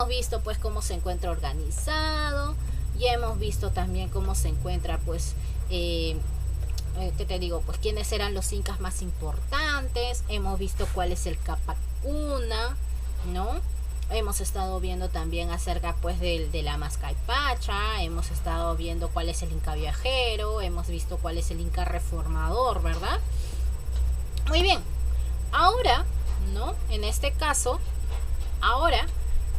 visto pues cómo se encuentra organizado, ya hemos visto también cómo se encuentra pues, ¿qué te digo? Pues quiénes eran los incas más importantes, hemos visto cuál es el Capac Una, ¿no? Hemos estado viendo también acerca pues de la Mascaypacha, hemos estado viendo cuál es el Inca viajero, hemos visto cuál es el Inca reformador, ¿verdad? Muy bien, ahora, ¿no? En este caso, ahora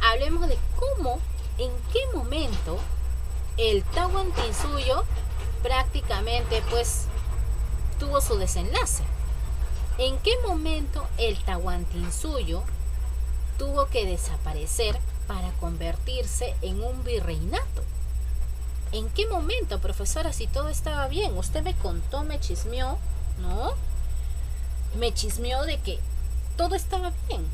hablemos de cómo, en qué momento el Tahuantinsuyo prácticamente pues tuvo su desenlace. ¿En qué momento el Tahuantinsuyo tuvo que desaparecer para convertirse en un virreinato? ¿En qué momento, profesora, si todo estaba bien? Usted me contó, me chismeó, ¿no? Me chismeó de que todo estaba bien,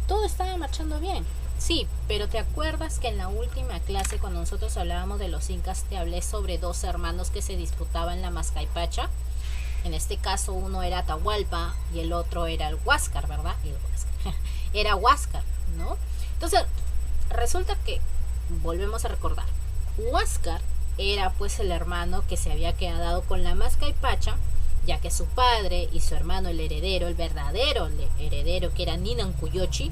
todo estaba marchando bien. Sí, pero ¿te acuerdas que en la última clase, cuando nosotros hablábamos de los incas, te hablé sobre dos hermanos que se disputaban la Mascaypacha? En este caso, uno era Atahualpa y el otro era el Huáscar, ¿verdad? Era Huáscar, ¿no? Entonces, resulta que, volvemos a recordar, Huáscar era pues el hermano que se había quedado con la Mascaypacha, ya que su padre y su hermano, el heredero, el verdadero heredero, que era Ninancuyochi,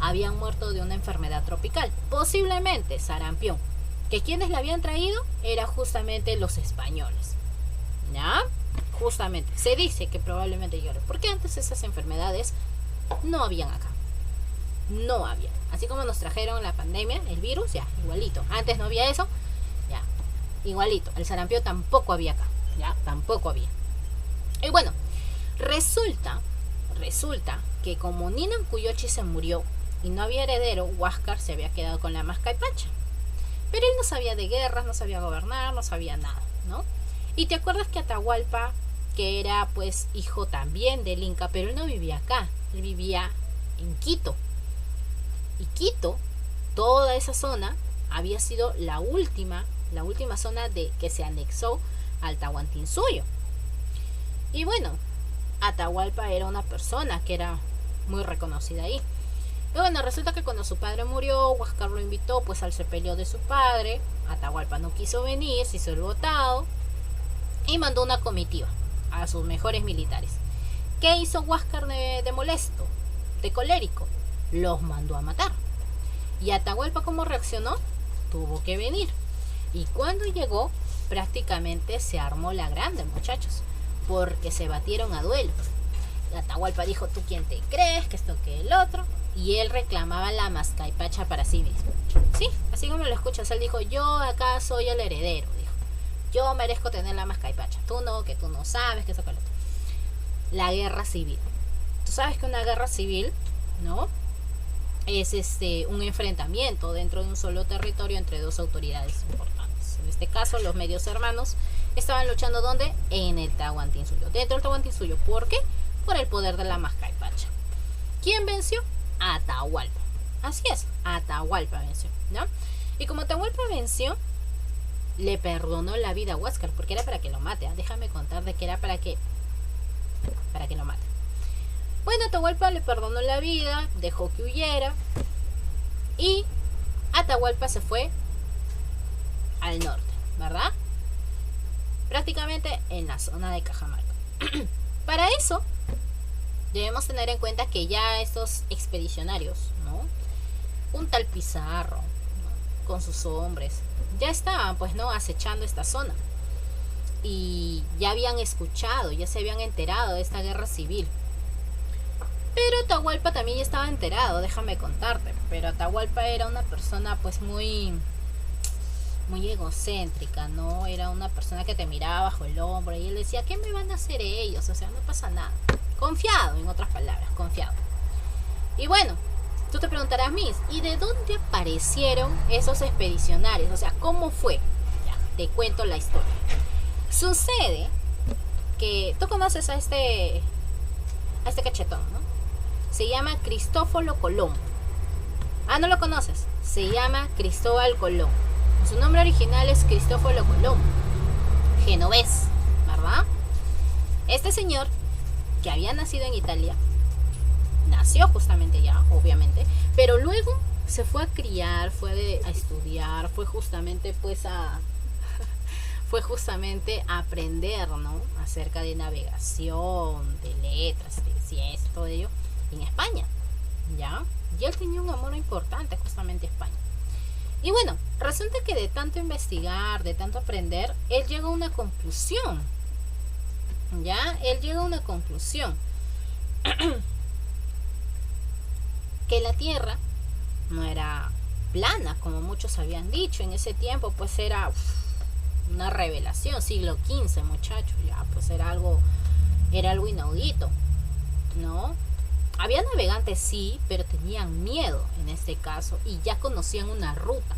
habían muerto de una enfermedad tropical, posiblemente sarampión, que quienes la habían traído eran justamente los españoles, ¿ya? Justamente, se dice que probablemente llore, porque antes esas enfermedades no habían acá, no había, así como nos trajeron la pandemia, el virus, ya, igualito, antes no había eso, ya, igualito, el sarampión tampoco había acá, ya, tampoco había. Y bueno, resulta que como Ninancuyochi se murió y no había heredero, Huáscar se había quedado con la Mascaypacha. Pero él no sabía de guerras, no sabía gobernar, no sabía nada, ¿no? Y te acuerdas que Atahualpa, que era pues hijo también del Inca, pero él no vivía acá, él vivía en Quito. Y Quito, toda esa zona, había sido la última zona de que se anexó al Tahuantinsuyo. Y bueno, Atahualpa era una persona que era muy reconocida ahí. Y bueno, resulta que cuando su padre murió, Huáscar lo invitó pues al sepelio de su padre. Atahualpa no quiso venir, se hizo el botado y mandó una comitiva a sus mejores militares. ¿Qué hizo Huáscar de molesto, de colérico? Los mandó a matar. ¿Y Atahualpa cómo reaccionó? Tuvo que venir. Y cuando llegó, prácticamente se armó la grande, muchachos, porque se batieron a duelo. Atahualpa dijo, ¿tú quién te crees? Que esto, que el otro. Y él reclamaba la Mascaypacha para sí mismo. Sí, así como lo escuchas, él dijo, yo acá soy el heredero, dijo. Yo merezco tener la Mascaypacha. Tú no, que tú no sabes, que eso, que el otro. La guerra civil. Tú sabes que una guerra civil, ¿no? Es un enfrentamiento dentro de un solo territorio entre dos autoridades importantes. En este caso, los medios hermanos estaban luchando ¿dónde? En el Tahuantinsuyo. Dentro del Tahuantinsuyo. ¿Por qué? Por el poder de la Mascaypacha. ¿Quién venció? Atahualpa. Así es, Atahualpa venció, ¿no? Y como Atahualpa venció, le perdonó la vida a Huáscar, porque era para que lo mate, ¿eh? Déjame contar de que era para que lo mate. Bueno, Atahualpa le perdonó la vida, dejó que huyera, y Atahualpa se fue al norte, ¿verdad? Prácticamente en la zona de Cajamarca. Para eso debemos tener en cuenta que ya estos expedicionarios, ¿no? Un tal Pizarro, ¿no? Con sus hombres, ya estaban pues, ¿no? Acechando esta zona. Y ya habían escuchado, ya se habían enterado de esta guerra civil. Pero Atahualpa también ya estaba enterado, déjame contarte. Pero Atahualpa era una persona pues muy egocéntrica, ¿no? Era una persona que te miraba bajo el hombro y él decía, ¿qué me van a hacer ellos? O sea, no pasa nada. Confiado, en otras palabras, confiado. Y bueno, tú te preguntarás, Miss, ¿y de dónde aparecieron esos expedicionarios? O sea, ¿cómo fue? Ya, te cuento la historia. Sucede que tú conoces a este cachetón, ¿no? Se llama Cristóforo Colón. Ah, ¿no lo conoces? Se llama Cristóbal Colón. Su nombre original es Cristóforo Colón, genovés, ¿verdad? Este señor, que había nacido en Italia, nació justamente ya, obviamente, pero luego se fue a criar, a estudiar, fue justamente pues fue justamente a aprender, ¿no? Acerca de navegación, de letras, de ciencia, todo ello, en España, ¿ya? Y él tenía un amor importante justamente a España. Y bueno, resulta que de tanto investigar, de tanto aprender, él llega a una conclusión, ¿ya? Él llega a una conclusión. Que la Tierra no era plana, como muchos habían dicho. En ese tiempo, pues era una revelación, siglo XV, muchachos, ya, pues era algo inaudito, ¿no? Había navegantes, sí, pero tenían miedo en este caso y ya conocían una ruta.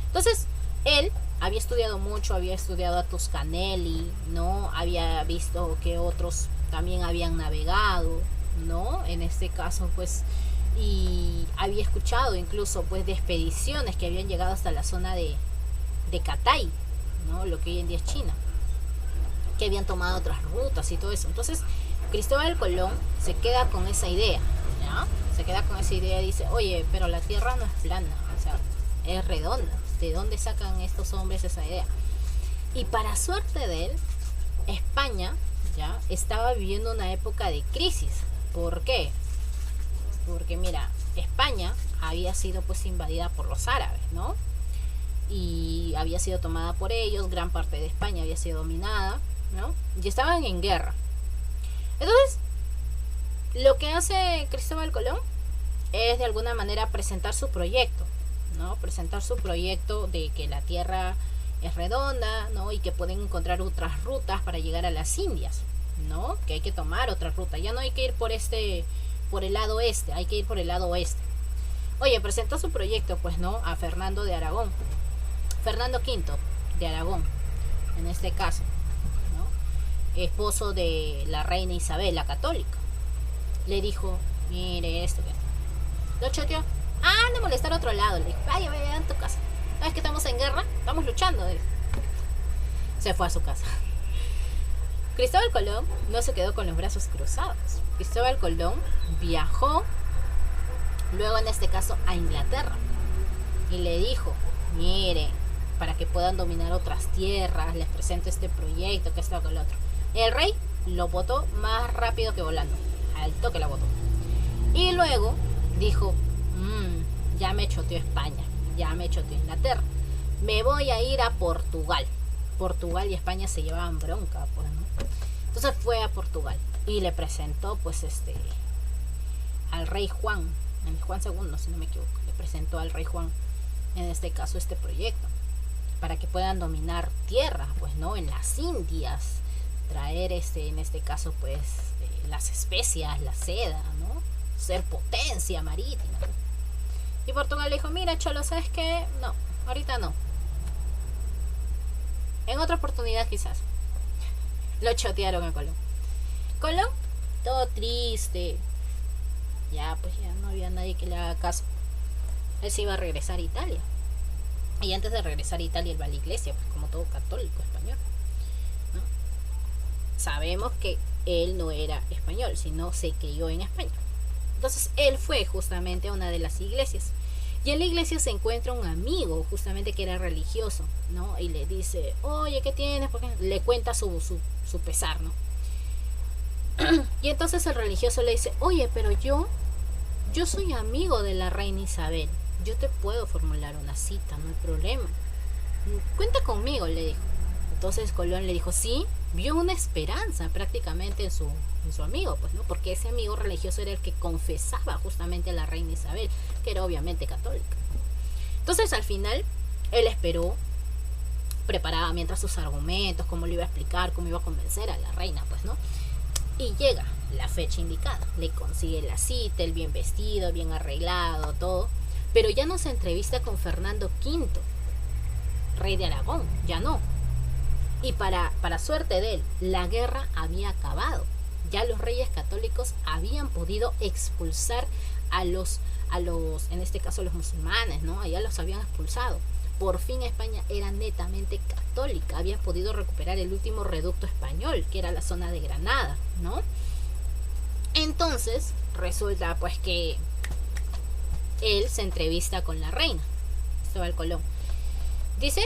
Entonces, él había estudiado mucho, había estudiado a Toscanelli, ¿no? Había visto que otros también habían navegado, ¿no? En este caso, pues, y había escuchado incluso, pues, de expediciones que habían llegado hasta la zona de Catay, ¿no? Lo que hoy en día es China, que habían tomado otras rutas y todo eso. Entonces, Cristóbal Colón se queda con esa idea, ¿ya? Se queda con esa idea y dice, oye, pero la Tierra no es plana, o sea, es redonda. ¿De dónde sacan estos hombres esa idea? Y para suerte de él, España ya estaba viviendo una época de crisis. ¿Por qué? Porque mira, España había sido pues invadida por los árabes, ¿no? Y había sido tomada por ellos, gran parte de España había sido dominada, ¿no? Y estaban en guerra. Entonces, lo que hace Cristóbal Colón es de alguna manera presentar su proyecto, ¿no? Presentar su proyecto de que la Tierra es redonda, ¿no? Y que pueden encontrar otras rutas para llegar a las Indias, ¿no? Que hay que tomar otra ruta. Ya no hay que ir por el lado este, hay que ir por el lado oeste. Oye, presentó su proyecto, pues, ¿no? A Fernando de Aragón. Fernando V de Aragón, en este caso, ¿no? Esposo de la reina Isabel, la católica. Le dijo, mire esto, lo choteó. No molestar a otro lado. Le dijo, vaya en tu casa. ¿Sabes que estamos en guerra? Estamos luchando. Se fue a su casa. Cristóbal Colón no se quedó con los brazos cruzados. Cristóbal Colón viajó luego, en este caso, a Inglaterra. Y le dijo, mire, para que puedan dominar otras tierras, les presento este proyecto, que esto, que el otro. El rey lo votó más rápido que volando. Al toque la votó. Y luego dijo, ya me choteó España, ya me choteó Inglaterra, me voy a ir a Portugal. Portugal y España se llevaban bronca, pues, ¿no? Entonces fue a Portugal y le presentó, pues, al rey Juan, el Juan II, si no me equivoco, le presentó al rey Juan, en este caso, este proyecto, para que puedan dominar tierras, pues, ¿no? En las Indias, traer, en este caso, pues, las especias, la seda, ¿no? Ser potencia marítima. Y Portugal le dijo, mira, cholo, ¿sabes qué? No, ahorita no. En otra oportunidad quizás. Lo chotearon a Colón. Colón, todo triste. Ya, pues ya no había nadie que le haga caso. Él se iba a regresar a Italia. Y antes de regresar a Italia, él va a la iglesia, pues como todo católico español, ¿no? Sabemos que él no era español, sino se crió en España. Entonces él fue justamente a una de las iglesias. Y en la iglesia se encuentra un amigo, justamente que era religioso, ¿no? Y le dice, oye, ¿qué tienes? Porque le cuenta su pesar, ¿no? Y entonces el religioso le dice, oye, pero yo soy amigo de la reina Isabel. Yo te puedo formular una cita, no hay problema. Cuenta conmigo, le dijo. Entonces Colón le dijo, sí, vio una esperanza prácticamente en su amigo, pues, ¿no? Porque ese amigo religioso era el que confesaba justamente a la reina Isabel, que era obviamente católica. Entonces, al final, él esperó, preparaba mientras sus argumentos, cómo le iba a explicar, cómo iba a convencer a la reina, pues, ¿no? Y llega la fecha indicada, le consigue la cita, el bien vestido, bien arreglado, todo, pero ya no se entrevista con Fernando V, rey de Aragón, ya no. Y para suerte de él, la guerra había acabado. Ya los reyes católicos habían podido expulsar a los, en este caso, los musulmanes, ¿no? Allá los habían expulsado. Por fin España era netamente católica, había podido recuperar el último reducto español, que era la zona de Granada, ¿no? Entonces, resulta pues que él se entrevista con la reina, Cristóbal Colón. Dice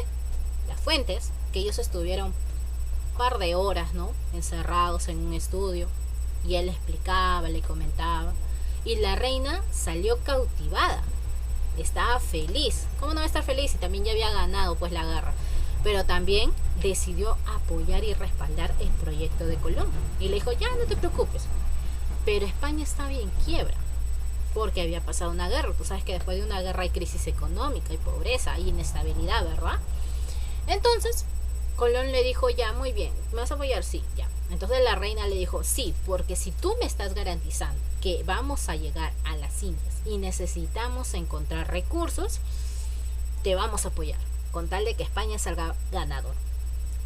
las fuentes que ellos estuvieron un par de horas, ¿no?, encerrados en un estudio, y él le explicaba, le comentaba, y la reina salió cautivada, estaba feliz. ¿Cómo no va a estar feliz si también ya había ganado pues la guerra? Pero también decidió apoyar y respaldar el proyecto de Colón, y le dijo, ya no te preocupes, pero España estaba en quiebra porque había pasado una guerra. Tú sabes que después de una guerra hay crisis económica, hay pobreza, hay inestabilidad, ¿verdad? Entonces Colón le dijo, ya, muy bien, ¿me vas a apoyar? Sí, ya. Entonces la reina le dijo, sí, porque si tú me estás garantizando que vamos a llegar a las Indias y necesitamos encontrar recursos, te vamos a apoyar, con tal de que España salga ganador.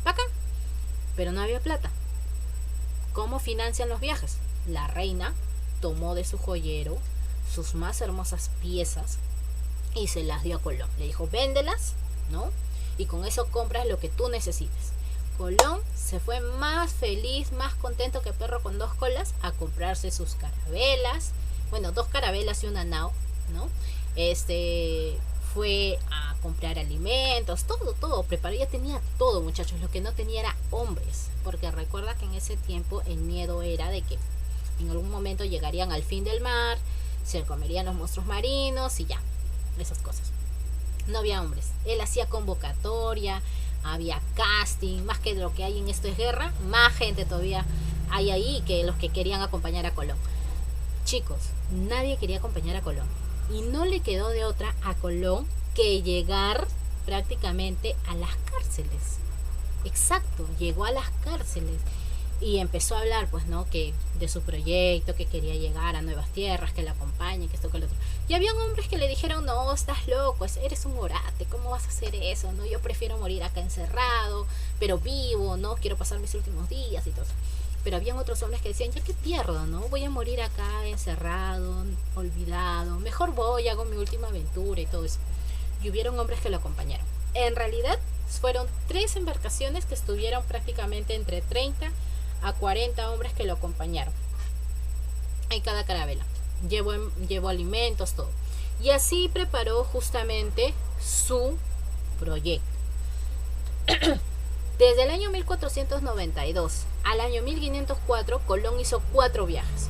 Bacán. Pero no había plata. ¿Cómo financian los viajes? La reina tomó de su joyero sus más hermosas piezas y se las dio a Colón. Le dijo, véndelas, ¿no?, y con eso compras lo que tú necesites. Colón se fue más feliz, más contento que perro con dos colas, a comprarse sus carabelas. Bueno, 2 carabelas y una nao, ¿no? Fue a comprar alimentos, todo, preparó, ya tenía todo, muchachos. Lo que no tenía era hombres, porque recuerda que en ese tiempo el miedo era de que en algún momento llegarían al fin del mar, se comerían los monstruos marinos y ya, esas cosas. No había hombres. Él hacía convocatoria, había casting, más que lo que hay en Esto es Guerra, más gente todavía hay ahí que los que querían acompañar a Colón. Chicos, nadie quería acompañar a Colón, y no le quedó de otra a Colón que llegar prácticamente a las cárceles. Exacto, llegó a las cárceles y empezó a hablar, pues, ¿no?, que de su proyecto, que quería llegar a nuevas tierras, que la acompañe, que esto, que lo otro. Y habían hombres que le dijeron, no, estás loco, eres un orate, ¿cómo vas a hacer eso? No, yo prefiero morir acá encerrado, pero vivo, ¿no? Quiero pasar mis últimos días y todo eso. Pero habían otros hombres que decían, ya que pierdo, ¿no? Voy a morir acá encerrado, olvidado, mejor voy, hago mi última aventura y todo eso. Y hubieron hombres que lo acompañaron. En realidad fueron 3 embarcaciones que estuvieron prácticamente entre 30 a 40 hombres que lo acompañaron en cada carabela. Llevó alimentos, todo. Y así preparó justamente su proyecto. Desde el año 1492 al año 1504, Colón hizo 4 viajes.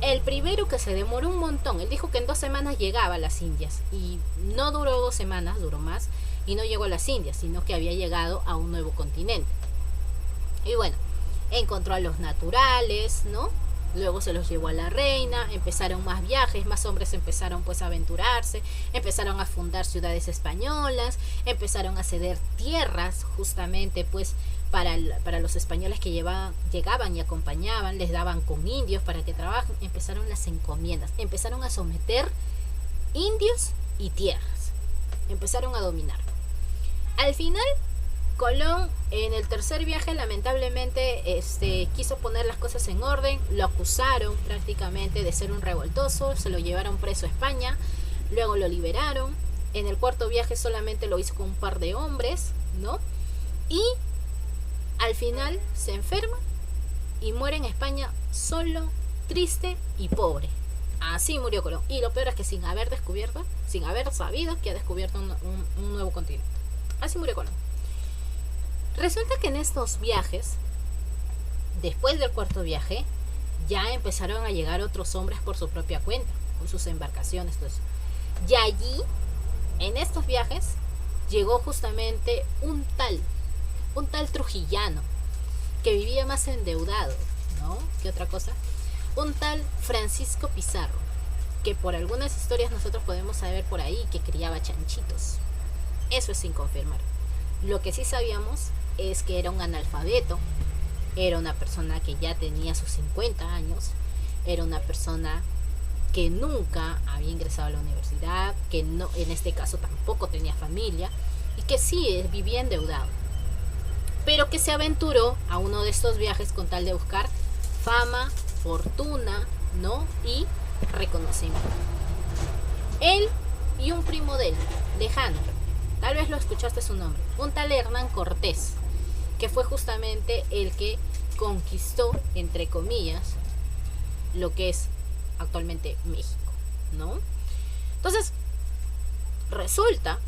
El primero, que se demoró un montón, él dijo que en 2 semanas llegaba a las Indias, y no duró 2 semanas, duró más, y no llegó a las Indias, sino que había llegado a un nuevo continente. Y bueno, encontró a los naturales, ¿no? Luego se los llevó a la reina, empezaron más viajes, más hombres empezaron pues a aventurarse, empezaron a fundar ciudades españolas, empezaron a ceder tierras justamente pues para los españoles que llegaban y acompañaban, les daban con indios para que trabajen. Empezaron las encomiendas, empezaron a someter indios y tierras, empezaron a dominar. Al final, Colón, en el tercer viaje, lamentablemente quiso poner las cosas en orden. Lo acusaron prácticamente de ser un revoltoso, se lo llevaron preso a España, luego lo liberaron. En el cuarto viaje solamente lo hizo con un par de hombres, ¿no? Y al final se enferma y muere en España solo, triste y pobre. Así murió Colón. Y lo peor es que sin haber descubierto, sin haber sabido que ha descubierto un nuevo continente. Así murió Colón. Resulta que en estos viajes, después del cuarto viaje, ya empezaron a llegar otros hombres por su propia cuenta, con sus embarcaciones, todo eso. Y allí, en estos viajes, llegó justamente un tal trujillano, que vivía más endeudado, ¿no?, que otra cosa. Un tal Francisco Pizarro, que por algunas historias nosotros podemos saber por ahí que criaba chanchitos. Eso es sin confirmar. Lo que sí sabíamos es que era un analfabeto, era una persona que ya tenía sus 50 años, era una persona que nunca había ingresado a la universidad, que no, en este caso tampoco tenía familia, y que sí vivía endeudado, pero que se aventuró a uno de estos viajes con tal de buscar fama, fortuna, ¿no?, y reconocimiento. Él y un primo de él, lejano, tal vez lo escuchaste su nombre, un tal Hernán Cortés, que fue justamente el que conquistó, entre comillas, lo que es actualmente México, ¿no? Entonces, Resulta,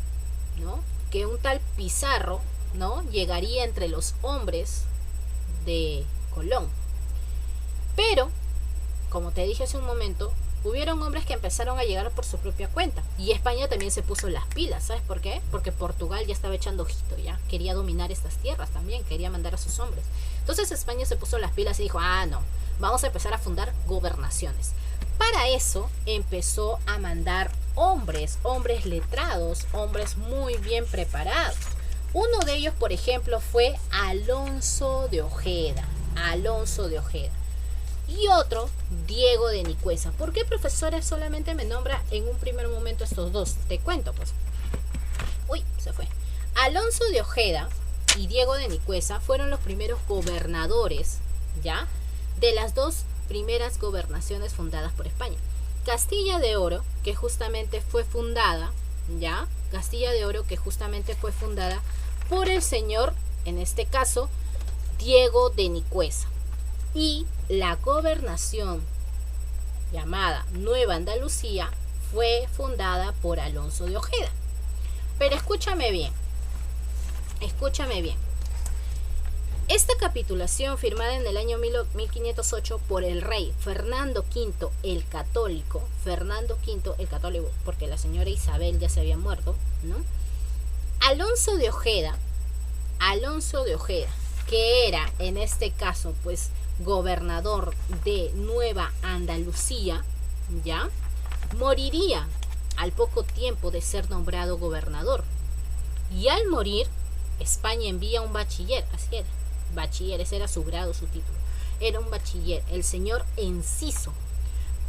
¿no?, que un tal Pizarro, ¿no?, llegaría entre los hombres de Colón. Pero, como te dije hace un momento, hubieron hombres que empezaron a llegar por su propia cuenta. Y España también se puso las pilas. ¿Sabes por qué? Porque Portugal ya estaba echando ojito, ya quería dominar estas tierras también, quería mandar a sus hombres. Entonces España se puso las pilas y dijo, no, vamos a empezar a fundar gobernaciones. Para eso empezó a mandar hombres letrados, hombres muy bien preparados. Uno de ellos, por ejemplo, fue Alonso de Ojeda. Y otro, Diego de Nicuesa. ¿Por qué, profesora, solamente me nombra en un primer momento estos dos? Te cuento, pues. Uy, se fue. Alonso de Ojeda y Diego de Nicuesa fueron los primeros gobernadores, ¿ya?, de las dos primeras gobernaciones fundadas por España. Castilla de Oro, que justamente fue fundada, ¿ya?, Castilla de Oro, que justamente fue fundada por el señor, en este caso, Diego de Nicuesa. Y la gobernación llamada Nueva Andalucía fue fundada por Alonso de Ojeda. Pero escúchame bien. Esta capitulación, firmada en el año 1508 por el rey Fernando V el Católico, porque la señora Isabel ya se había muerto, ¿no? Alonso de Ojeda, que era en este caso, pues, gobernador de Nueva Andalucía, ¿ya?, moriría al poco tiempo de ser nombrado gobernador. Y al morir, España envía un bachiller, así era, bachiller, ese era su grado, su título, era un bachiller, el señor Enciso.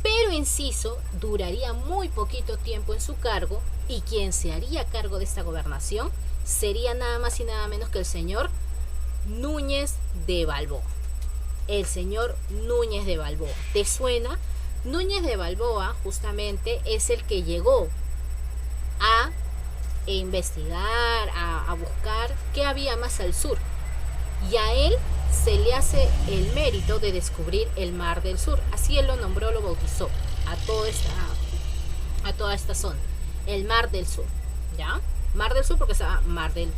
Pero Enciso duraría muy poquito tiempo en su cargo, y quien se haría cargo de esta gobernación sería nada más y nada menos que el señor Núñez de Balboa. El señor Núñez de Balboa. ¿Te suena? Núñez de Balboa justamente es el que llegó a investigar, a buscar qué había más al sur. Y a él se le hace el mérito de descubrir el Mar del Sur. Así él lo nombró, lo bautizó a toda esta zona. El Mar del Sur, ¿ya? Mar del Sur porque estaba Mar del,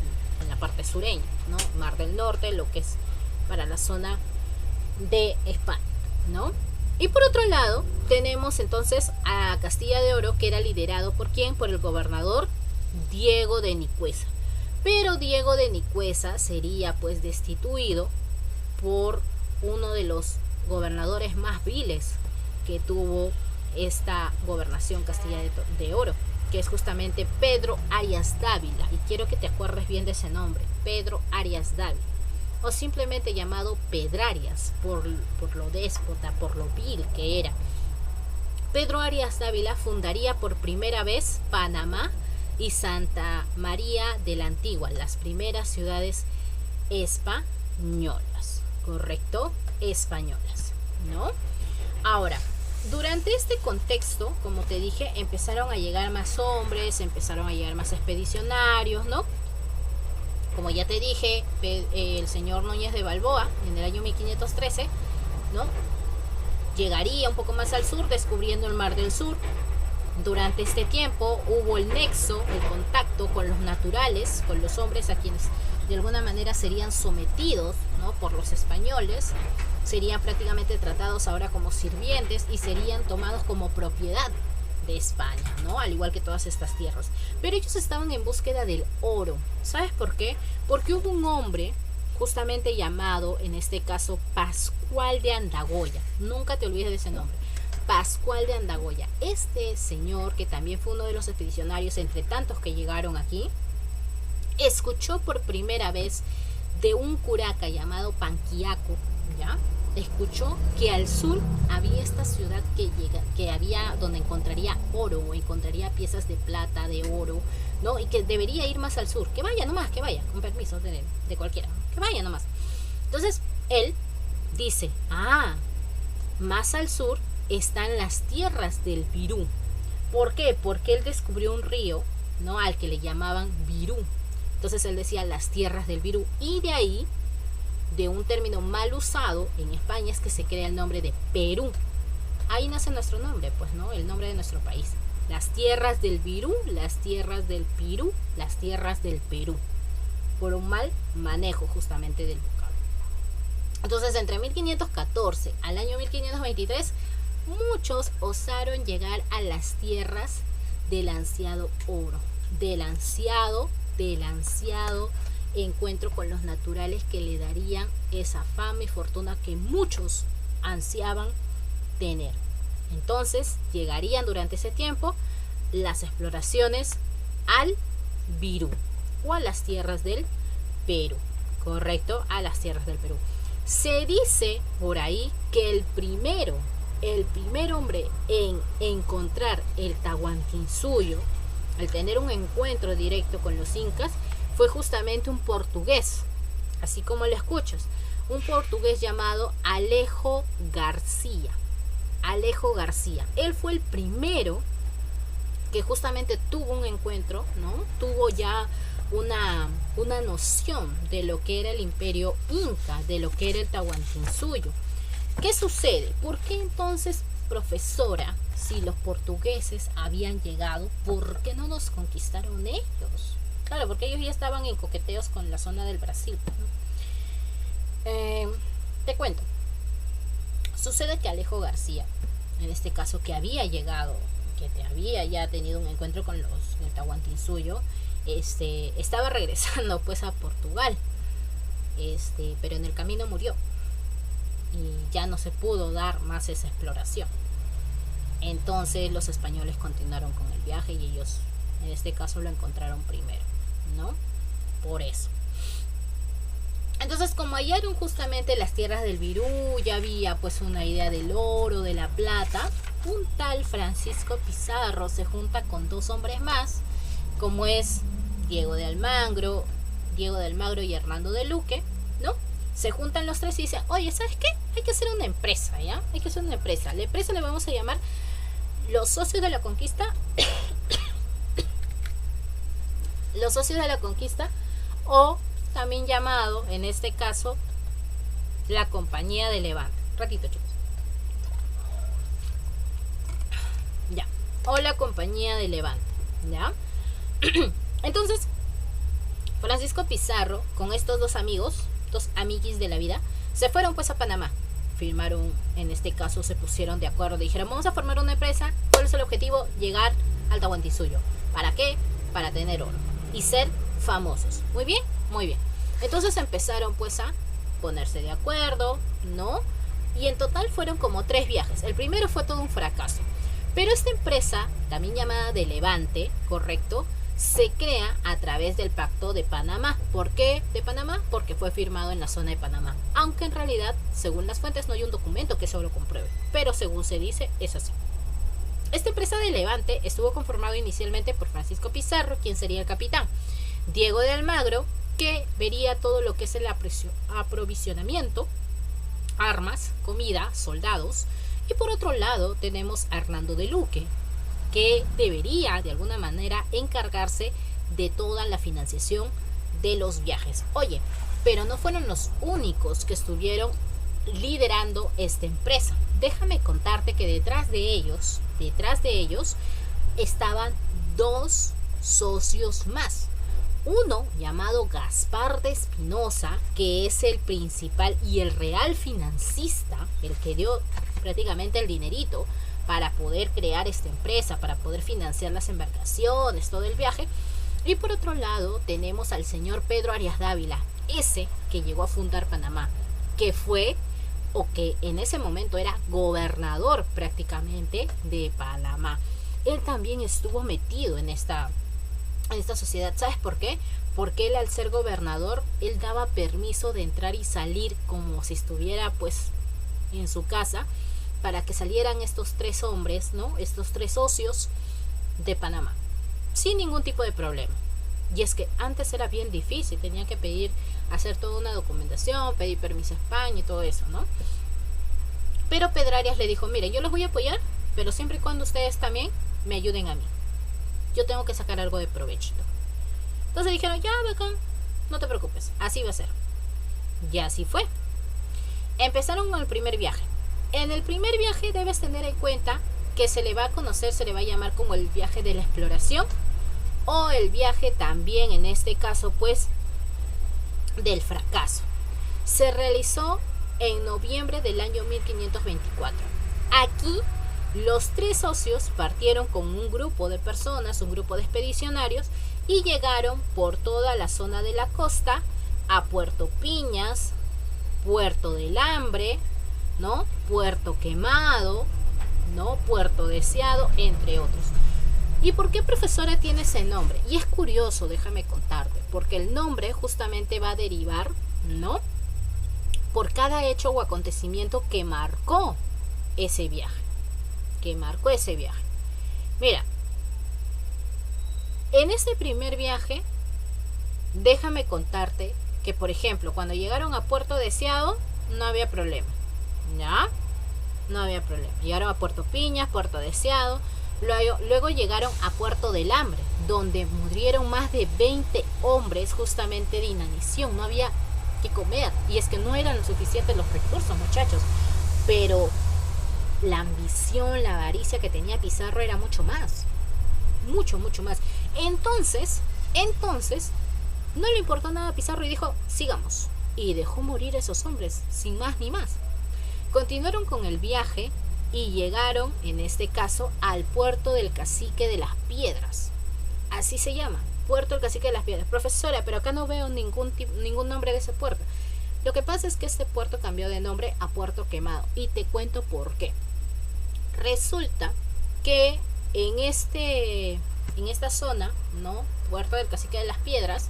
en la parte sureña, ¿no? Mar del Norte, lo que es para la zona de España, ¿no? Y por otro lado tenemos entonces a Castilla de Oro, que era liderado por ¿quién? Por el gobernador Diego de Nicuesa. Pero Diego de Nicuesa sería pues destituido por uno de los gobernadores más viles que tuvo esta gobernación Castilla de Oro, que es justamente Pedro Arias Dávila. Y quiero que te acuerdes bien de ese nombre, Pedro Arias Dávila, o simplemente llamado Pedrarias, por lo déspota, por lo vil que era. Pedro Arias Dávila fundaría por primera vez Panamá y Santa María de la Antigua, las primeras ciudades españolas, ¿correcto? Españolas, ¿no? Ahora, durante este contexto, como te dije, empezaron a llegar más hombres, empezaron a llegar más expedicionarios, ¿no? Como ya te dije, el señor Núñez de Balboa, en el año 1513, ¿no?, llegaría un poco más al sur, descubriendo el Mar del Sur. Durante este tiempo hubo el nexo, el contacto con los naturales, con los hombres a quienes de alguna manera serían sometidos, ¿no?, por los españoles. Serían prácticamente tratados ahora como sirvientes y serían tomados como propiedad de España, ¿no?, al igual que todas estas tierras. Pero ellos estaban en búsqueda del oro. ¿Sabes por qué? Porque hubo un hombre justamente llamado, en este caso, Pascual de Andagoya. Nunca te olvides de ese nombre, Pascual de Andagoya. Este señor, que también fue uno de los expedicionarios entre tantos que llegaron aquí, escuchó por primera vez de un curaca llamado Panquiaco, ¿ya? Escuchó que al sur había esta ciudad que había, donde encontraría oro, o encontraría piezas de plata, de oro, ¿no? Y que debería ir más al sur. Que vaya nomás, que vaya, con permiso de cualquiera, que vaya nomás. Entonces él dice, más al sur están las tierras del Virú. ¿Por qué? Porque él descubrió un río, ¿no?, al que le llamaban Virú. Entonces él decía las tierras del Virú, y de ahí, de un término mal usado en España, es que se crea el nombre de Perú. Ahí nace nuestro nombre, pues, ¿no?, el nombre de nuestro país, las tierras del Virú, las tierras del Pirú, las tierras del Perú, por un mal manejo justamente del vocablo. Entonces, entre 1514 al año 1523, muchos osaron llegar a las tierras del ansiado oro, del ansiado encuentro con los naturales que le darían esa fama y fortuna que muchos ansiaban tener. Entonces llegarían durante ese tiempo las exploraciones al Virú o a las tierras del Perú, correcto, a las tierras del Perú. Se dice por ahí que el primer hombre en encontrar el Tahuantinsuyo, al tener un encuentro directo con los incas, fue justamente un portugués, así como lo escuchas, un portugués llamado Alejo García. Alejo García. Él fue el primero que justamente tuvo un encuentro, ¿no? Tuvo ya una noción de lo que era el imperio inca, de lo que era el Tahuantinsuyo. ¿Qué sucede? ¿Por qué entonces, profesora, si los portugueses habían llegado, por qué no nos conquistaron ellos? Claro, porque ellos ya estaban en coqueteos con la zona del Brasil, ¿no? Te cuento. Sucede que Alejo García, en este caso, que había llegado, que había ya tenido un encuentro con el Tahuantinsuyo, estaba regresando pues a Portugal, pero en el camino murió y ya no se pudo dar más esa exploración. Entonces los españoles continuaron con el viaje y ellos en este caso lo encontraron primero, ¿no? Por eso. Entonces, como hallaron justamente las tierras del Virú, ya había pues una idea del oro, de la plata, un tal Francisco Pizarro se junta con dos hombres más, como es Diego de Almagro y Hernando de Luque, ¿no? Se juntan los tres y dicen, oye, ¿sabes qué? Hay que hacer una empresa, ¿ya? Hay que hacer una empresa. La empresa le vamos a llamar Los Socios de la Conquista. Los Socios de la Conquista, o también llamado, en este caso, la Compañía de Levante. Ratito, chicos. Ya. O la Compañía de Levante. ¿Ya? Entonces, Francisco Pizarro, con estos dos amigos, dos amiguis de la vida, se fueron pues a Panamá. Firmaron, en este caso, se pusieron de acuerdo. Dijeron, vamos a formar una empresa. ¿Cuál es el objetivo? Llegar al Tahuantinsuyo. ¿Para qué? Para tener oro y ser famosos. Muy bien, muy bien. Entonces empezaron pues a ponerse de acuerdo, ¿no? Y en total fueron como 3 viajes. El primero fue todo un fracaso. Pero esta empresa, también llamada de Levante, ¿correcto?, se crea a través del Pacto de Panamá. ¿Por qué de Panamá? Porque fue firmado en la zona de Panamá. Aunque en realidad, según las fuentes, no hay un documento que eso lo compruebe. Pero según se dice, es así. Esta empresa de Levante estuvo conformado inicialmente por Francisco Pizarro, quien sería el capitán, Diego de Almagro, que vería todo lo que es el aprovisionamiento, armas, comida, soldados, y por otro lado tenemos a Hernando de Luque, que debería de alguna manera encargarse de toda la financiación de los viajes. Oye, pero no fueron los únicos que estuvieron liderando esta empresa. Déjame contarte que detrás de ellos estaban 2 socios más. Uno llamado Gaspar de Espinosa, que es el principal y el real financista, el que dio prácticamente el dinerito para poder crear esta empresa, para poder financiar las embarcaciones, todo el viaje. Y por otro lado tenemos al señor Pedro Arias Dávila, ese que llegó a fundar Panamá, que fue, o que en ese momento era gobernador prácticamente de Panamá. Él también estuvo metido en esta sociedad. ¿Sabes por qué? Porque él, al ser gobernador, él daba permiso de entrar y salir como si estuviera pues en su casa, para que salieran estos 3 hombres, ¿no? Estos 3 socios de Panamá, sin ningún tipo de problema. Y es que antes era bien difícil, tenían que pedir, hacer toda una documentación, pedir permiso a España y todo eso, ¿no? Pero Pedro Arias le dijo, mire, yo los voy a apoyar, pero siempre y cuando ustedes también me ayuden a mí. Yo tengo que sacar algo de provechito. Entonces dijeron, ya, bacán, no te preocupes, así va a ser. Y así fue. Empezaron con el primer viaje. En el primer viaje debes tener en cuenta que se le va a conocer, se le va a llamar como el viaje de la exploración, o el viaje también, en este caso, pues, del fracaso. Se realizó en noviembre del año 1524. Aquí, los 3 socios partieron con un grupo de personas, un grupo de expedicionarios, y llegaron por toda la zona de la costa a Puerto Piñas, Puerto del Hambre, ¿no? Puerto Quemado, ¿no? Puerto Deseado, entre otros. ¿Y por qué, profesora, tiene ese nombre? Y es curioso, déjame contarte, porque el nombre justamente va a derivar, ¿no?, por cada hecho o acontecimiento que marcó ese viaje. Mira, en ese primer viaje, déjame contarte que, por ejemplo, cuando llegaron a Puerto Deseado, no había problema, ¿ya? No había problema. Llegaron a Puerto Piñas, Puerto Deseado. Luego llegaron a Puerto del Hambre, donde murieron más de 20 hombres justamente de inanición. No había que comer. Y es que no eran lo suficientes los recursos, muchachos. Pero la ambición, la avaricia que tenía Pizarro era mucho más. Mucho, mucho más. Entonces, no le importó nada a Pizarro y dijo, sigamos. Y dejó morir a esos hombres, sin más ni más. Continuaron con el viaje y llegaron, en este caso, al puerto del Cacique de las Piedras. Así se llama, Puerto del Cacique de las Piedras. Profesora, pero acá no veo ningún nombre de ese puerto. Lo que pasa es que este puerto cambió de nombre a Puerto Quemado. Y te cuento por qué. Resulta que en esta zona, ¿no?, Puerto del Cacique de las Piedras,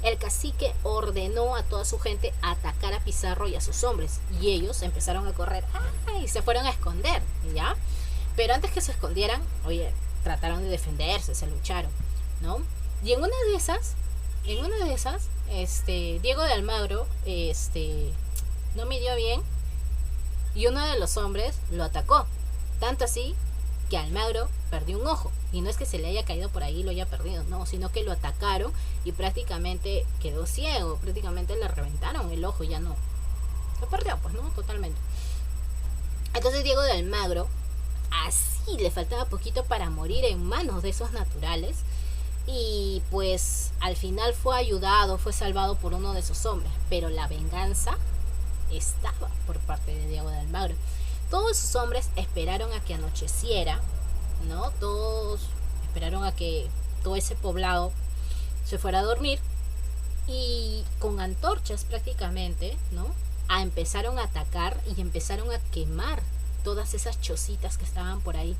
el cacique ordenó a toda su gente atacar a Pizarro y a sus hombres. Y ellos empezaron a correr y se fueron a esconder, ¿ya? Pero antes que se escondieran, oye, trataron de defenderse, se lucharon, ¿no? Y en una de esas, Diego de Almagro, no midió bien y uno de los hombres lo atacó. Tanto así que Almagro perdió un ojo. Y no es que se le haya caído por ahí y lo haya perdido, no, sino que lo atacaron y prácticamente quedó ciego, prácticamente le reventaron el ojo y ya no. Lo perdió, pues, ¿no? Totalmente. Entonces Diego de Almagro, así le faltaba poquito para morir en manos de esos naturales. Y pues al final fue ayudado, fue salvado por uno de esos hombres. Pero la venganza estaba por parte de Diego de Almagro. Todos esos hombres esperaron a que anocheciera, ¿no? Todos esperaron a que todo ese poblado se fuera a dormir y con antorchas prácticamente, ¿no?, empezaron a atacar y empezaron a quemar todas esas chocitas que estaban por ahí.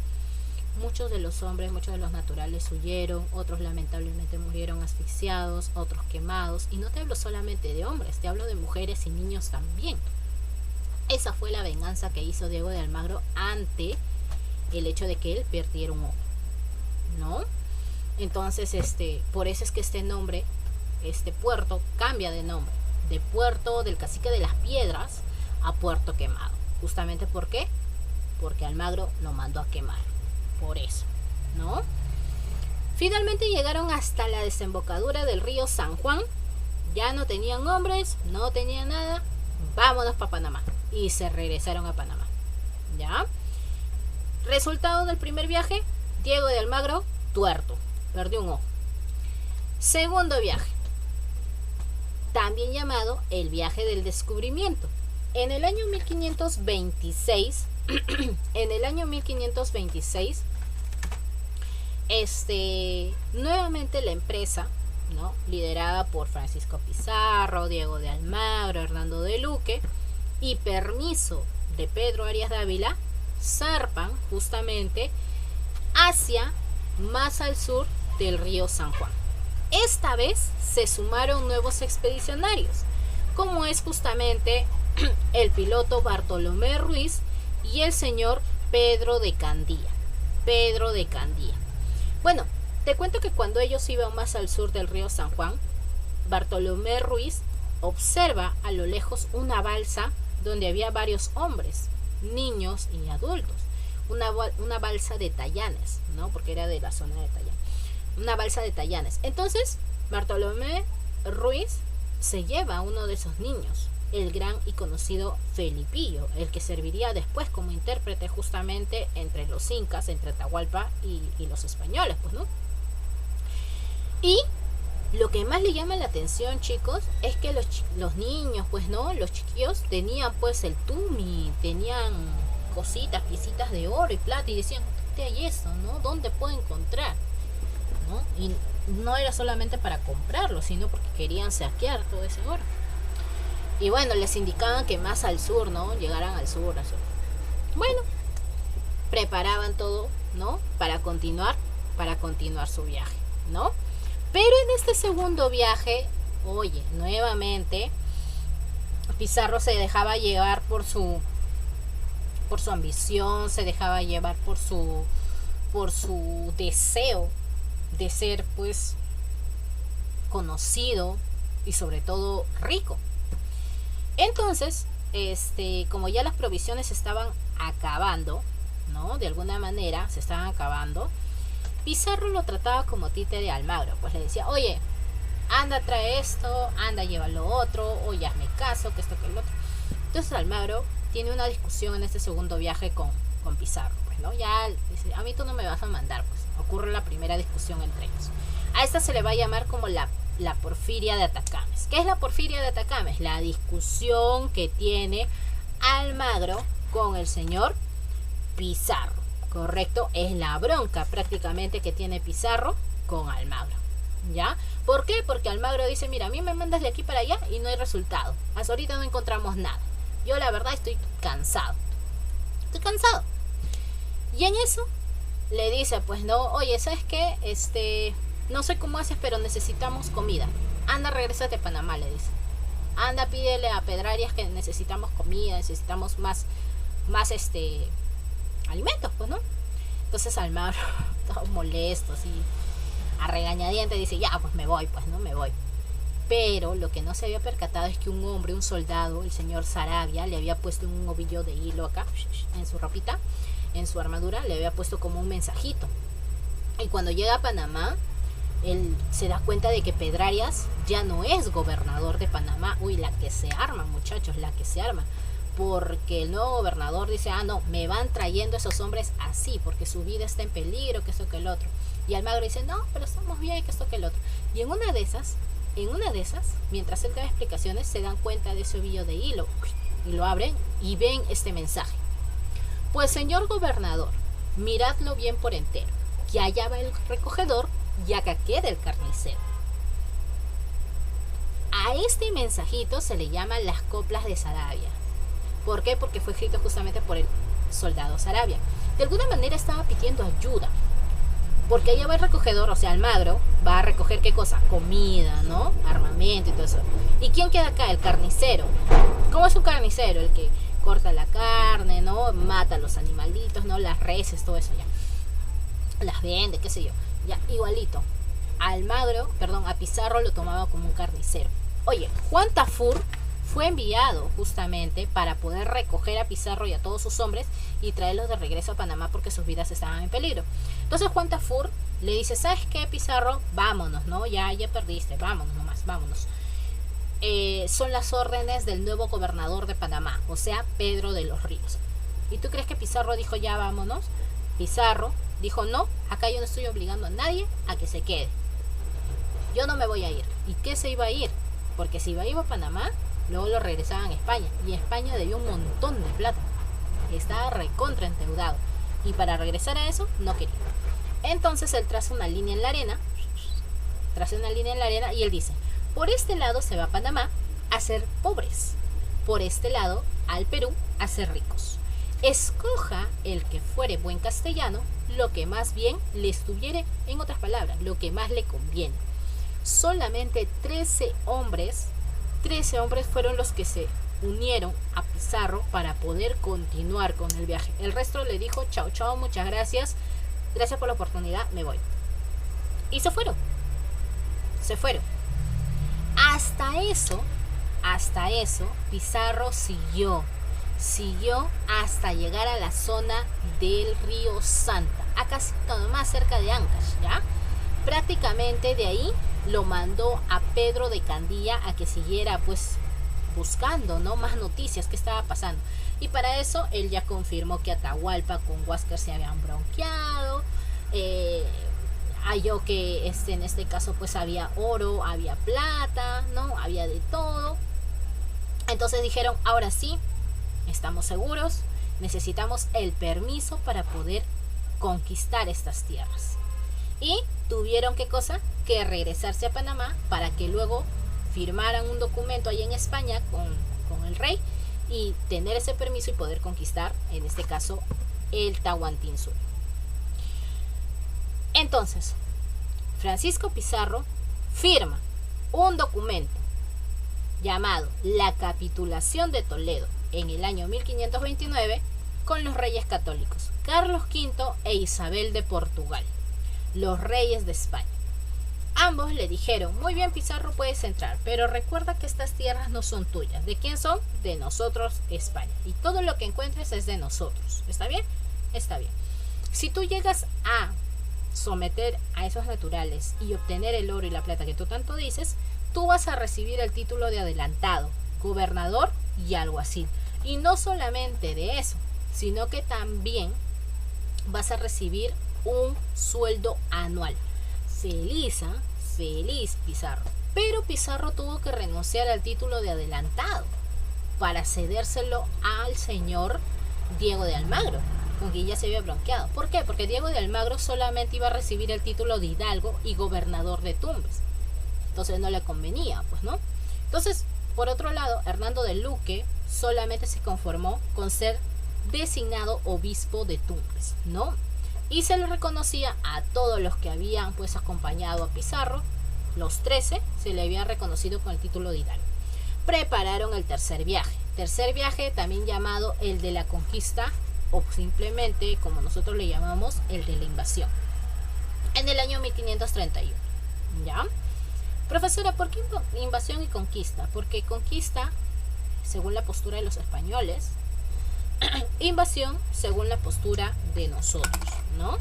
Muchos de los hombres, muchos de los naturales huyeron, otros lamentablemente murieron asfixiados, otros quemados. Y no te hablo solamente de hombres, te hablo de mujeres y niños también. Esa fue la venganza que hizo Diego de Almagro ante el hecho de que él perdiera un ojo, ¿no? Entonces, por eso es que este nombre, este puerto, cambia de nombre, de Puerto del Cacique de las Piedras a Puerto Quemado. Justamente, ¿por qué? Porque Almagro lo mandó a quemar, por eso, ¿no? Finalmente llegaron hasta la desembocadura del río San Juan. Ya no tenían hombres, no tenían nada, vámonos para Panamá. Y se regresaron a Panamá, ¿ya? Resultado del primer viaje, Diego de Almagro, tuerto, perdió un ojo. Segundo viaje, también llamado el viaje del descubrimiento. En el año 1526, nuevamente la empresa, ¿no?, liderada por Francisco Pizarro, Diego de Almagro, Hernando de Luque y permiso de Pedro Arias Dávila, zarpan justamente hacia más al sur del río San Juan. Esta vez se sumaron nuevos expedicionarios, como es justamente el piloto Bartolomé Ruiz y el señor Pedro de Candía. Bueno, te cuento que cuando ellos iban más al sur del río San Juan, Bartolomé Ruiz observa a lo lejos una balsa donde había varios hombres, niños y adultos. Una balsa de Tayanes, ¿no?, porque era de la zona de Tayán. Una balsa de Tayanes. Entonces, Bartolomé Ruiz se lleva a uno de esos niños, el gran y conocido Felipillo, el que serviría después como intérprete justamente entre los incas, entre Atahualpa y los españoles, pues, ¿no? Y lo que más le llama la atención, chicos, es que los niños, pues, ¿no? Los chiquillos tenían, pues, el tumi, tenían cositas, piecitas de oro y plata, y decían, ¿dónde hay eso, no? ¿Dónde puedo encontrar? ¿No? Y no era solamente para comprarlo, sino porque querían saquear todo ese oro. Y bueno, les indicaban que más al sur, ¿no? Llegaran al sur, al sur. Bueno, preparaban todo, ¿no? Para continuar su viaje, ¿no? Pero en este segundo viaje, oye, nuevamente Pizarro se dejaba llevar por su ambición, se dejaba llevar por su deseo de ser, pues, conocido y sobre todo rico. Entonces, como ya las provisiones se estaban acabando, ¿no? De alguna manera se estaban acabando. Pizarro lo trataba como títere de Almagro, pues le decía, oye, anda, trae esto, anda, lleva lo otro, oye, hazme caso, que esto, que el otro. Entonces Almagro tiene una discusión en este segundo viaje con Pizarro, pues, ¿no? Ya dice, a mí tú no me vas a mandar, pues, ocurre la primera discusión entre ellos. A esta se le va a llamar como la porfiria de Atacames. ¿Qué es la porfiria de Atacames? La discusión que tiene Almagro con el señor Pizarro. Correcto, es la bronca prácticamente que tiene Pizarro con Almagro, ¿ya? ¿Por qué? Porque Almagro dice, mira, a mí me mandas de aquí para allá y no hay resultado. Hasta ahorita no encontramos nada. Yo la verdad estoy cansado. Y en eso le dice, pues no, oye, ¿sabes qué? No sé cómo haces, pero necesitamos comida. Anda, regrésate a Panamá, le dice. Anda, pídele a Pedrarias que necesitamos comida, necesitamos más alimentos, pues, ¿no? Entonces Almagro, todo molesto, así, a regañadientes, dice, ya, pues me voy, pues, ¿no? Me voy. Pero lo que no se había percatado es que un hombre, un soldado, el señor Saravia, le había puesto un ovillo de hilo acá, en su ropita, en su armadura, le había puesto como un mensajito. Y cuando llega a Panamá, él se da cuenta de que Pedrarias ya no es gobernador de Panamá. Uy, la que se arma, muchachos, la que se arma. Porque el nuevo gobernador dice, no, me van trayendo esos hombres así, porque su vida está en peligro, que esto, que el otro. Y Almagro dice, no, pero estamos bien, que esto, que el otro. Y en una de esas, mientras él da explicaciones, se dan cuenta de ese ovillo de hilo. Y lo abren y ven este mensaje. Pues, señor gobernador, miradlo bien por entero, que allá va el recogedor y acá queda el carnicero. A este mensajito se le llaman las coplas de Saravia. ¿Por qué? Porque fue escrito justamente por el soldado Saravia. De alguna manera estaba pidiendo ayuda. Porque allá va el recogedor, o sea, Almagro va a recoger ¿qué cosa? Comida, ¿no? Armamento y todo eso. ¿Y quién queda acá? El carnicero. ¿Cómo es un carnicero? El que corta la carne, ¿no? Mata a los animalitos, ¿no? Las reses, todo eso ya. Las vende, qué sé yo. Ya, igualito. A Pizarro lo tomaba como un carnicero. Oye, Juan Tafur fue enviado justamente para poder recoger a Pizarro y a todos sus hombres y traerlos de regreso a Panamá porque sus vidas estaban en peligro. Entonces Juan Tafur le dice, ¿sabes qué, Pizarro? Vámonos, ¿no? Ya perdiste, vámonos nomás, vámonos. Son las órdenes del nuevo gobernador de Panamá, o sea, Pedro de los Ríos. ¿Y tú crees que Pizarro dijo, ya vámonos? Pizarro dijo, no, acá yo no estoy obligando a nadie a que se quede. Yo no me voy a ir. ¿Y qué se iba a ir? Porque si iba a Panamá, luego lo regresaban a España. Y España debió un montón de plata. Estaba recontra endeudado. Y para regresar a eso, no quería. Entonces él traza una línea en la arena. Y él dice, por este lado se va a Panamá a ser pobres. Por este lado, al Perú, a ser ricos. Escoja el que fuere buen castellano, lo que más bien le estuviere, en otras palabras, lo que más le conviene. Solamente 13 hombres fueron los que se unieron a Pizarro para poder continuar con el viaje. El resto le dijo, chao, chao, muchas gracias por la oportunidad, me voy. Y se fueron. Hasta eso, Pizarro siguió hasta llegar a la zona del río Santa, acá más cerca de Ancash, ¿ya? Prácticamente de ahí lo mandó a Pedro de Candía a que siguiera pues buscando, ¿no?, más noticias, qué estaba pasando. Y para eso él ya confirmó que Atahualpa con Huáscar se habían bronqueado. Halló que en este caso pues había oro, había plata, ¿no?, había de todo. Entonces dijeron, ahora sí, estamos seguros, necesitamos el permiso para poder conquistar estas tierras. Y tuvieron, ¿qué cosa?, que regresarse a Panamá para que luego firmaran un documento ahí en España con el rey y tener ese permiso y poder conquistar, en este caso, el Tahuantinsuyo. Entonces, Francisco Pizarro firma un documento llamado La Capitulación de Toledo en el año 1529 con los reyes católicos Carlos V e Isabel de Portugal, los reyes de España. Ambos le dijeron, muy bien Pizarro, puedes entrar, pero recuerda que estas tierras no son tuyas. ¿De quién son? De nosotros, España. Y todo lo que encuentres es de nosotros. ¿Está bien? Está bien. Si tú llegas a someter a esos naturales y obtener el oro y la plata que tú tanto dices, tú vas a recibir el título de adelantado, gobernador y alguacil. Y no solamente de eso, sino que también vas a recibir un sueldo anual. Feliz Pizarro. Pero Pizarro tuvo que renunciar al título de adelantado para cedérselo al señor Diego de Almagro, con quien ya se había bronqueado. ¿Por qué? Porque Diego de Almagro solamente iba a recibir el título de hidalgo y gobernador de Tumbes. Entonces no le convenía, pues, ¿no? Entonces, por otro lado, Hernando de Luque solamente se conformó con ser designado obispo de Tumbes, ¿no? Y se le reconocía a todos los que habían pues acompañado a Pizarro, los 13, se le habían reconocido con el título de hidalgo. Prepararon el tercer viaje también llamado el de la conquista, o simplemente, como nosotros le llamamos, el de la invasión, en el año 1531. ¿Ya? Profesora, ¿por qué invasión y conquista? Porque conquista, según la postura de los españoles, invasión según la postura de nosotros, ¿no?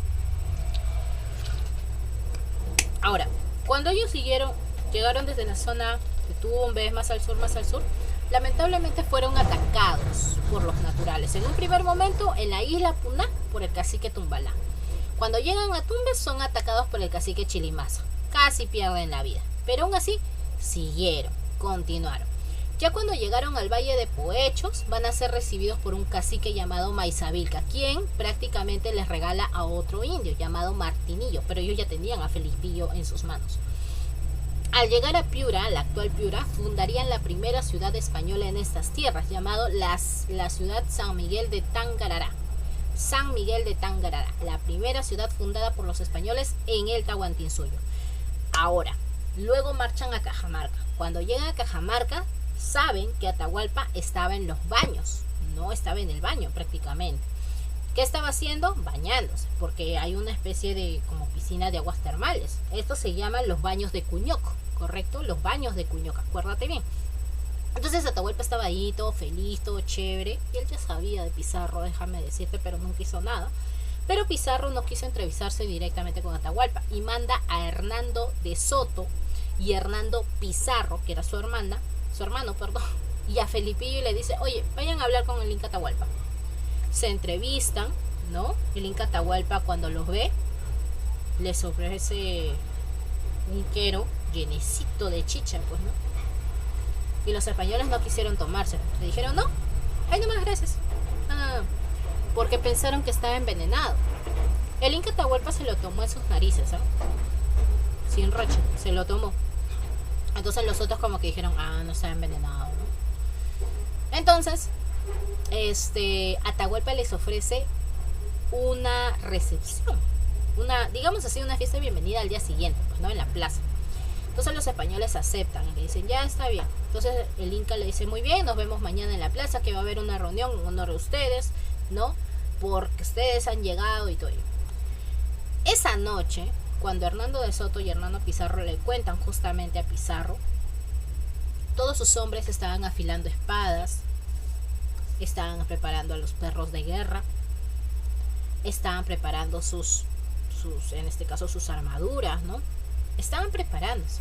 Ahora, cuando ellos llegaron desde la zona de Tumbes, más al sur, lamentablemente fueron atacados por los naturales. En un primer momento en la isla Puná por el cacique Tumbalá. Cuando llegan a Tumbes son atacados por el cacique Chilimaza. Casi pierden la vida, pero aún así continuaron. Ya cuando llegaron al Valle de Poechos, van a ser recibidos por un cacique llamado Maizavilca, quien prácticamente les regala a otro indio llamado Martinillo, pero ellos ya tenían a Felipillo en sus manos. Al llegar a Piura, la actual Piura, fundarían la primera ciudad española en estas tierras, llamado la ciudad San Miguel de Tangarará. San Miguel de Tangarará, la primera ciudad fundada por los españoles en el Tahuantinsuyo. Ahora, luego marchan a Cajamarca. Cuando llegan a Cajamarca, saben que Atahualpa estaba en los baños, no estaba en el baño prácticamente. ¿Qué estaba haciendo? Bañándose, porque hay una especie de como piscina de aguas termales. Estos se llaman los baños de Cuñoco, ¿correcto? Los baños de Cuñoco, acuérdate bien. Entonces Atahualpa estaba ahí, todo feliz, todo chévere, y él ya sabía de Pizarro, déjame decirte, pero nunca hizo nada. Pero Pizarro no quiso entrevistarse directamente con Atahualpa y manda a Hernando de Soto y Hernando Pizarro, que era su hermano, y a Felipillo, y le dice, oye, vayan a hablar con el Inca Atahualpa. Se entrevistan, ¿no? El Inca Atahualpa, cuando los ve, les ofrece un quero llenecito de chicha, pues, ¿no? Y los españoles no quisieron tomárselo. Le dijeron, no, ay, no más, gracias. Porque pensaron que estaba envenenado. El Inca Atahualpa se lo tomó en sus narices, ¿eh? Sin roche, se lo tomó. Entonces los otros como que dijeron, no está envenenado, ¿no? Entonces, Atahualpa les ofrece una recepción, digamos así, una fiesta de bienvenida al día siguiente, pues, ¿no? En la plaza. Entonces los españoles aceptan y le dicen, ya está bien. Entonces el Inca le dice, muy bien, nos vemos mañana en la plaza, que va a haber una reunión en honor de ustedes, ¿no? Porque ustedes han llegado y todo. Esa noche, cuando Hernando de Soto y Hernando Pizarro le cuentan justamente a Pizarro, todos sus hombres estaban afilando espadas, estaban preparando a los perros de guerra, estaban preparando en este caso sus armaduras, ¿no? Estaban preparándose.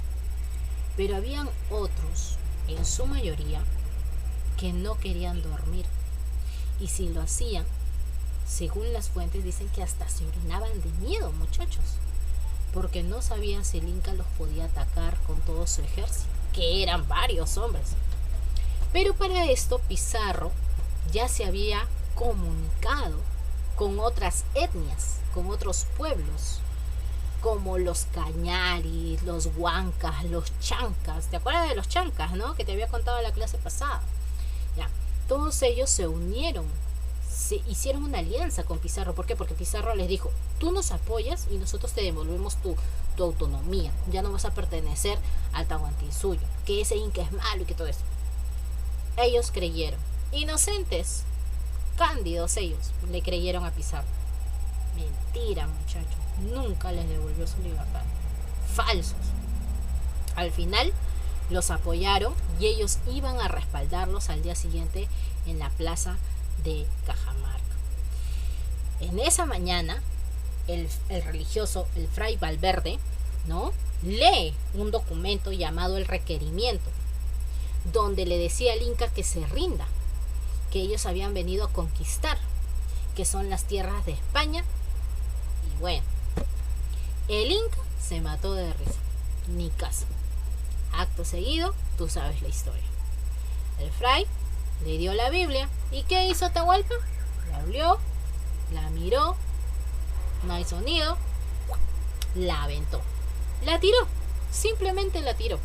Pero habían otros, en su mayoría, que no querían dormir. Y si lo hacían, según las fuentes dicen que hasta se orinaban de miedo, muchachos, porque no sabían si el Inca los podía atacar con todo su ejército, que eran varios hombres. Pero para esto Pizarro ya se había comunicado con otras etnias, con otros pueblos, como los cañaris, los huancas, los chancas. ¿Te acuerdas de los chancas, no? Que te había contado en la clase pasada. Ya, todos ellos se unieron, se hicieron una alianza con Pizarro. ¿Por qué? Porque Pizarro les dijo: tú nos apoyas y nosotros te devolvemos tu autonomía. Ya no vas a pertenecer al Tahuantinsuyo, que ese Inca es malo y que todo eso. Ellos creyeron, inocentes, cándidos ellos, le creyeron a Pizarro. Mentira, muchachos, nunca les devolvió su libertad. Falsos. Al final los apoyaron y ellos iban a respaldarlos al día siguiente en la plaza de Cajamarca. En esa mañana el religioso, el fray Valverde, ¿no?, lee un documento llamado el requerimiento, donde le decía al Inca que se rinda, que ellos habían venido a conquistar, que son las tierras de España. Y bueno, el Inca se mató de risa, ni caso. Acto seguido, tú sabes la historia. El fray le dio la Biblia. ¿Y qué hizo Atahualpa? La olió, la miró, no hay sonido, la aventó, la tiró, simplemente la tiró.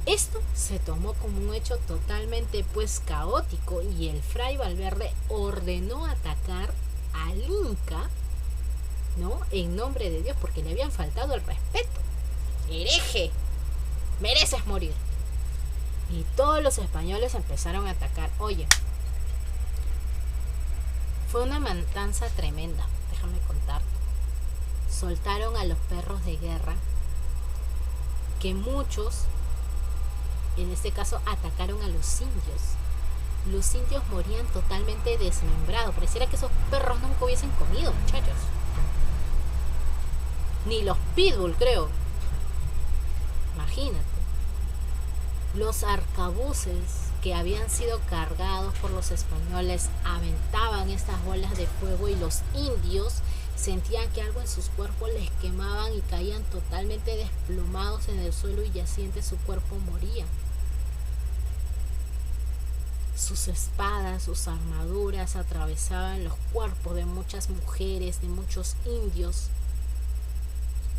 Esto se tomó como un hecho totalmente caótico, y el fray Valverde ordenó atacar al Inca, ¿no?, en nombre de Dios, porque le habían faltado el respeto. Hereje, mereces morir. Y todos los españoles empezaron a atacar. Oye, fue una matanza tremenda, déjame contarte. Soltaron a los perros de guerra, que muchos, en este caso, atacaron a los indios. Los indios morían totalmente desmembrados. Pareciera que esos perros nunca hubiesen comido, muchachos. Ni los pitbull, creo. Imagínate. Los arcabuces que habían sido cargados por los españoles aventaban estas bolas de fuego, y los indios sentían que algo en sus cuerpos les quemaban y caían totalmente desplomados en el suelo, y yacientes su cuerpo moría. Sus espadas, sus armaduras atravesaban los cuerpos de muchas mujeres, de muchos indios.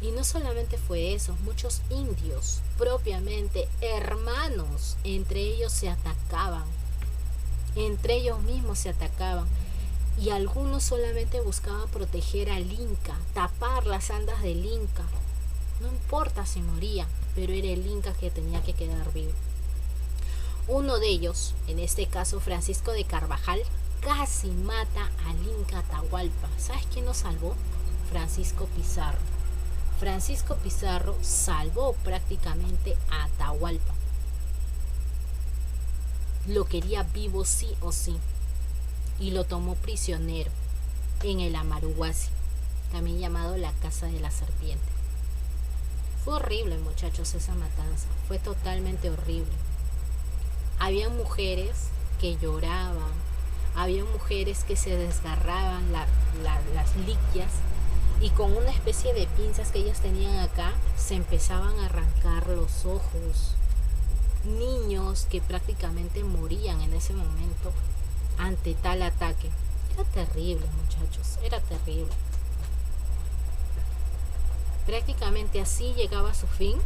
Y no solamente fue eso, muchos indios, propiamente hermanos, entre ellos se atacaban, entre ellos mismos se atacaban, y algunos solamente buscaban proteger al Inca, tapar las andas del Inca. No importa si moría, pero era el Inca que tenía que quedar vivo. Uno de ellos, en este caso Francisco de Carvajal, casi mata al Inca Atahualpa. ¿Sabes quién lo salvó? Francisco Pizarro. Francisco Pizarro salvó prácticamente a Atahualpa. Lo quería vivo sí o sí, y lo tomó prisionero en el Amaruhuasi, también llamado la Casa de la Serpiente. Fue horrible, muchachos, esa matanza. Fue totalmente horrible. Había mujeres que lloraban, había mujeres que se desgarraban las liquias, y con una especie de pinzas que ellas tenían acá se empezaban a arrancar los ojos. Niños que prácticamente morían en ese momento ante tal ataque. Era terrible, muchachos, era terrible. Prácticamente así llegaba a su fin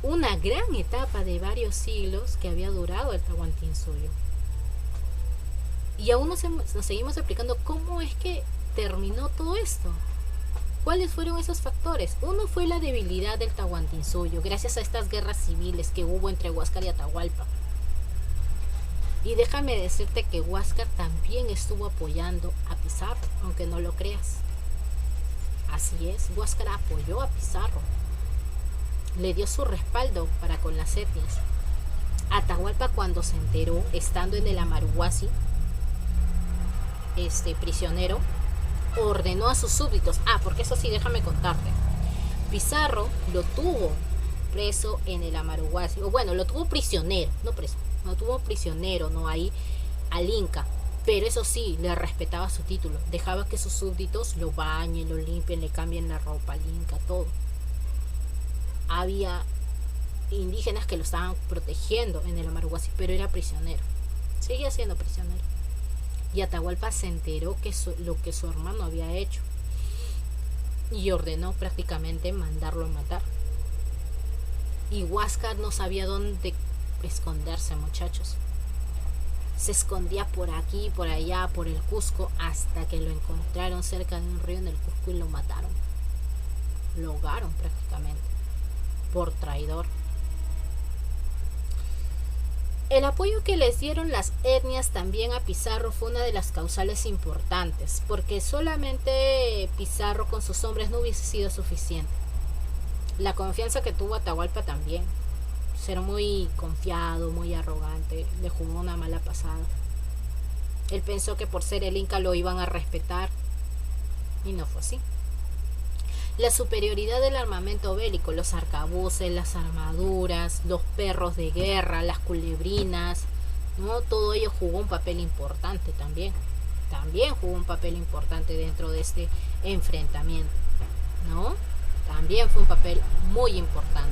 una gran etapa de varios siglos que había durado el Tahuantinsuyo. Y aún nos seguimos explicando cómo es que terminó todo esto. ¿Cuáles fueron esos factores? Uno fue la debilidad del Tahuantinsuyo, gracias a estas guerras civiles que hubo entre Huáscar y Atahualpa. Y déjame decirte que Huáscar también estuvo apoyando a Pizarro, aunque no lo creas. Así es, Huáscar apoyó a Pizarro. Le dio su respaldo para con las etnias. Atahualpa, cuando se enteró, estando en el Amaruhuasi, prisionero, ordenó a sus súbditos. Porque eso sí, déjame contarte. Pizarro lo tuvo preso en el Amaruhuasi, o bueno, lo tuvo prisionero, no preso, lo tuvo prisionero, no ahí al Inca, pero eso sí, le respetaba su título, dejaba que sus súbditos lo bañen, lo limpien, le cambien la ropa al Inca, todo. Había indígenas que lo estaban protegiendo en el Amaruhuasi, pero era prisionero, seguía siendo prisionero. Y Atahualpa se enteró que lo que su hermano había hecho y ordenó prácticamente mandarlo a matar. Y Huáscar no sabía dónde esconderse, muchachos. Se escondía por aquí, por allá, por el Cusco, hasta que lo encontraron cerca de un río en el Cusco y lo mataron. Lo ahogaron prácticamente, por traidor. El apoyo que les dieron las etnias también a Pizarro fue una de las causales importantes, porque solamente Pizarro con sus hombres no hubiese sido suficiente. La confianza que tuvo Atahualpa también, ser muy confiado, muy arrogante, le jugó una mala pasada. Él pensó que por ser el Inca lo iban a respetar y no fue así. La superioridad del armamento bélico, los arcabuces, las armaduras, los perros de guerra, las culebrinas, ¿no? Todo ello jugó un papel importante también. También jugó un papel importante dentro de este enfrentamiento, ¿no? También fue un papel muy importante.